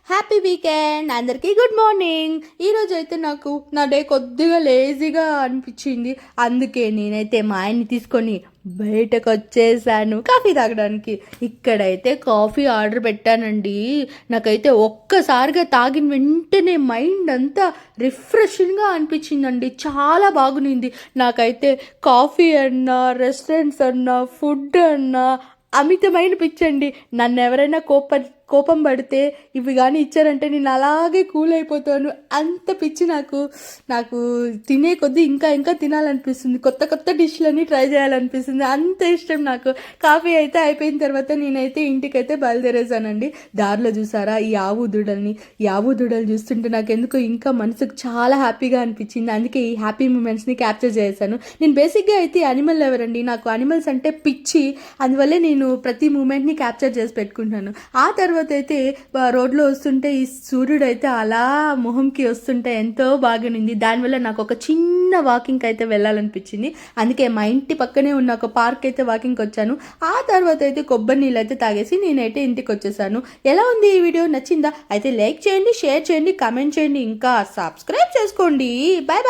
Happy weekend అందరికీ good morning. ఈరోజు అయితే నాకు నా డే కొద్దిగా లేజీగా అనిపించింది. అందుకే నేనైతే మా ఆయన్ని తీసుకొని బయటకు వచ్చేసాను కాఫీ తాగడానికి. ఇక్కడైతే కాఫీ ఆర్డర్ పెట్టానండి. నాకైతే ఒక్కసారిగా తాగిన వెంటనే మైండ్ అంతా రిఫ్రెషింగ్గా అనిపించిందండి. చాలా బాగునింది. నాకైతే కాఫీ అన్నా, రెస్టారెంట్స్ అన్నా, ఫుడ్ అన్నా అమితమైన పిచ్చండి. నన్ను ఎవరైనా కోపం పడితే ఇవి కానీ ఇచ్చారంటే నేను అలాగే కూల్ అయిపోతాను. అంత పిచ్చి నాకు. నాకు తినే కొద్దీ ఇంకా ఇంకా తినాలనిపిస్తుంది. కొత్త కొత్త డిష్లన్నీ ట్రై చేయాలనిపిస్తుంది. అంత ఇష్టం నాకు. కాఫీ అయితే అయిపోయిన తర్వాత నేనైతే ఇంటికైతే బయలుదేరేసానండి. దారిలో చూసారా ఈ ఆవు దూడలు చూస్తుంటే నాకు ఎందుకు ఇంకా మనసుకు చాలా హ్యాపీగా అనిపించింది. అందుకే ఈ హ్యాపీ మూమెంట్స్ని క్యాప్చర్ చేశాను. నేను బేసిక్గా అయితే యానిమల్ లవర్ అండి. నాకు యానిమల్స్ అంటే పిచ్చి. అందువల్లే నేను ప్రతి మూమెంట్ని క్యాప్చర్ చేసి పెట్టుకుంటాను. ఆ తర్వాత అయితే రోడ్లో వస్తుంటే ఈ సూర్యుడు అయితే అలా మొహంకి వస్తుంటే ఎంతో బాగునింది. దానివల్ల నాకు ఒక చిన్న వాకింగ్ అయితే వెళ్ళాలనిపించింది. అందుకే మా ఇంటి పక్కనే ఉన్న ఒక పార్క్ అయితే వాకింగ్కి వచ్చాను. ఆ తర్వాత అయితే కొబ్బరి నీళ్ళు అయితే తాగేసి నేనైతే ఇంటికి వచ్చేసాను. ఎలా ఉంది ఈ వీడియో? నచ్చిందా? అయితే లైక్ చేయండి, షేర్ చేయండి, కామెంట్ చేయండి, ఇంకా సబ్స్క్రైబ్ చేసుకోండి. Bye bye.